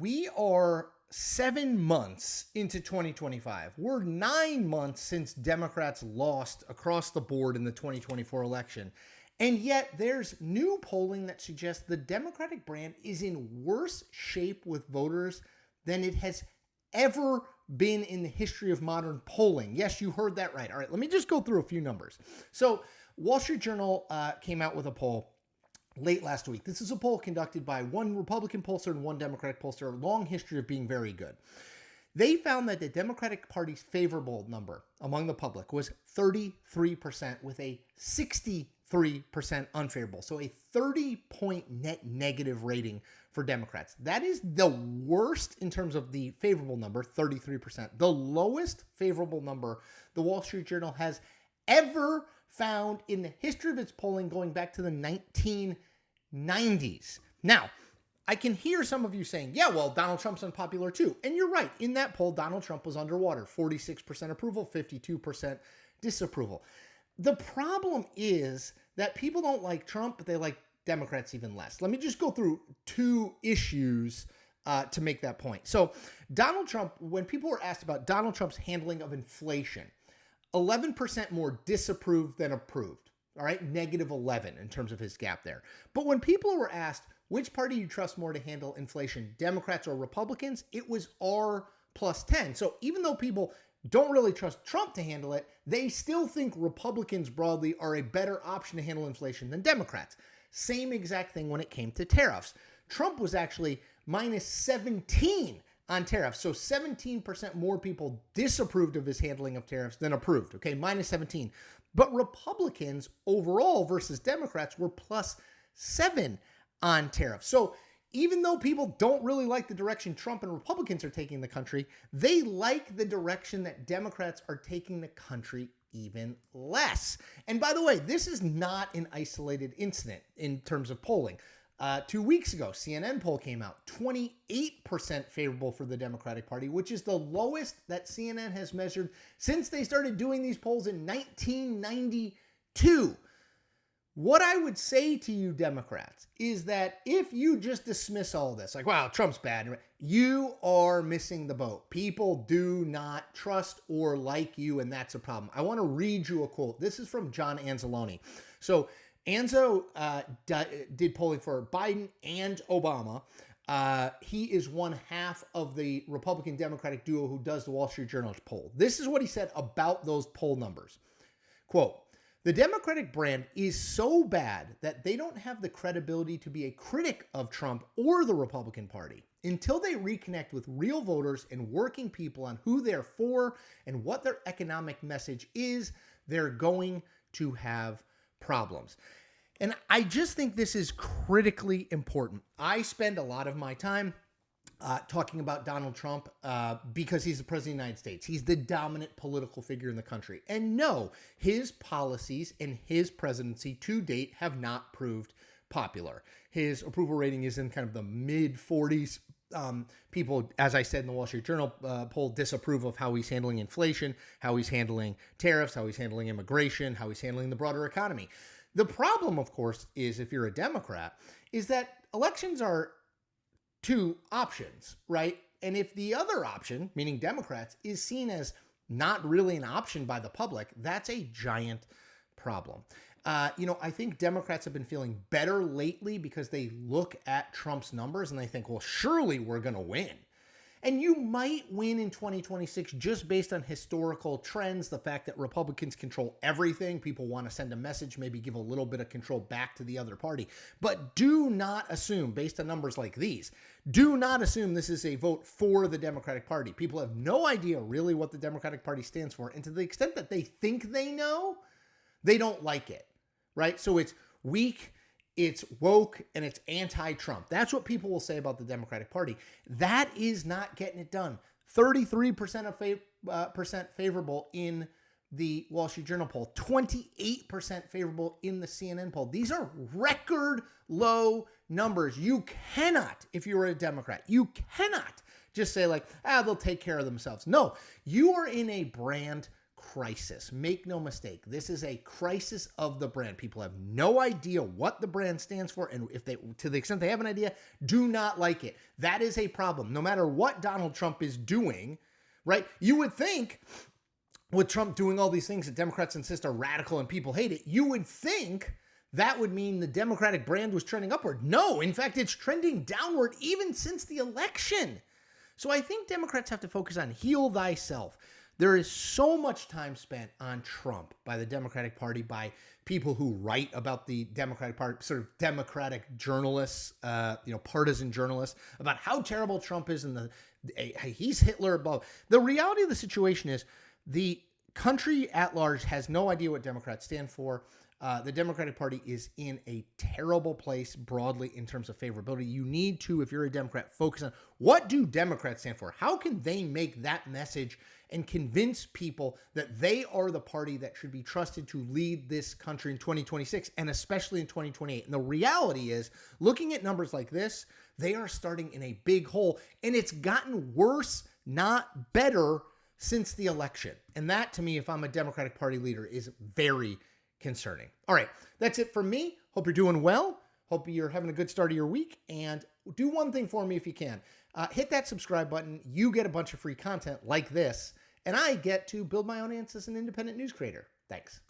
we are 7 months into 2025. We're 9 months since Democrats lost across the board in the 2024 election. And yet there's new polling that suggests the Democratic brand is in worse shape with voters than it has ever been in the history of modern polling. Yes, you heard that right. All right, let me just go through a few numbers. So Wall Street Journal came out with a poll late last week. This is a poll conducted by one Republican pollster and one Democratic pollster, a long history of being very good. They found that the Democratic Party's favorable number among the public was 33% with a 63% unfavorable. So a 30-point net negative rating for Democrats. That is the worst in terms of the favorable number, 33%. The lowest favorable number the Wall Street Journal has ever found in the history of its polling going back to the 1990s. Now, I can hear some of you saying, yeah, well, Donald Trump's unpopular too. And you're right. In that poll, Donald Trump was underwater. 46% approval, 52% disapproval. The problem is that people don't like Trump, but they like Democrats even less. Let me just go through two issues to make that point. So Donald Trump, when people were asked about Donald Trump's handling of inflation, 11% more disapproved than approved. All right, negative 11 in terms of his gap there. But when people were asked, which party you trust more to handle inflation, Democrats or Republicans, it was R plus 10. So even though people don't really trust Trump to handle it, they still think Republicans broadly are a better option to handle inflation than Democrats. Same exact thing when it came to tariffs. Trump was actually minus 17 on tariffs. So 17% more people disapproved of his handling of tariffs than approved. Okay, minus 17. But Republicans overall versus Democrats were plus 7 on tariffs. So even though people don't really like the direction Trump and Republicans are taking the country, they like the direction that Democrats are taking the country even less. And by the way, this is not an isolated incident in terms of polling. 2 weeks ago, CNN poll came out, 28% favorable for the Democratic Party, which is the lowest that CNN has measured since they started doing these polls in 1992. What I would say to you Democrats is that if you just dismiss all this, like, wow, Trump's bad, you are missing the boat. People do not trust or like you, and that's a problem. I want to read you a quote. This is from John Anzalone. So Anzo did polling for Biden and Obama. He is one half of the Republican-Democratic duo who does the Wall Street Journal's poll. This is what he said about those poll numbers. Quote, the Democratic brand is so bad that they don't have the credibility to be a critic of Trump or the Republican Party. Until they reconnect with real voters and working people on who they're for and what their economic message is, they're going to have problems. And I just think this is critically important. I spend a lot of my time talking about Donald Trump because he's the president of the United States. He's the dominant political figure in the country. And no, his policies and his presidency to date have not proved popular. His approval rating is in kind of the mid 40s. People, as I said in the Wall Street Journal poll, disapprove of how he's handling inflation, how he's handling tariffs, how he's handling immigration, how he's handling the broader economy. The problem, of course, is if you're a Democrat, is that elections are two options, right? And if the other option, meaning Democrats, is seen as not really an option by the public, that's a giant problem. I think Democrats have been feeling better lately because they look at Trump's numbers and they think, well, surely we're going to win. And you might win in 2026 just based on historical trends, the fact that Republicans control everything. People want to send a message, maybe give a little bit of control back to the other party. But do not assume, based on numbers like these, do not assume this is a vote for the Democratic Party. People have no idea really what the Democratic Party stands for. And to the extent that they think they know, they don't like it, right? So it's weak, it's woke, and it's anti-Trump. That's what people will say about the Democratic Party. That is not getting it done. 33% percent favorable in the Wall Street Journal poll, 28% favorable in the CNN poll. These are record low numbers. You cannot, if you were a Democrat, you cannot just say like, they'll take care of themselves. No, you are in a brand crisis. Make no mistake. This is a crisis of the brand. People have no idea what the brand stands for. And if they, to the extent they have an idea, do not like it. That is a problem. No matter what Donald Trump is doing, right? You would think with Trump doing all these things that Democrats insist are radical and people hate it, you would think that would mean the Democratic brand was trending upward. No, in fact, it's trending downward even since the election. So I think Democrats have to focus on heal thyself. There is so much time spent on Trump by the Democratic Party, by people who write about the Democratic Party, sort of Democratic journalists, partisan journalists, about how terrible Trump is and he's Hitler above. The reality of the situation is the country at large has no idea what Democrats stand for. The Democratic Party is in a terrible place broadly in terms of favorability. You need to, if you're a Democrat, focus on what do Democrats stand for? How can they make that message and convince people that they are the party that should be trusted to lead this country in 2026 and especially in 2028? And the reality is, looking at numbers like this, they are starting in a big hole, and it's gotten worse, not better, since the election. And that, to me, if I'm a Democratic Party leader, is very concerning. All right, that's it for me. Hope you're doing well. Hope you're having a good start of your week. And do one thing for me if you can. Hit that subscribe button. You get a bunch of free content like this, and I get to build my audience as an independent news creator. Thanks.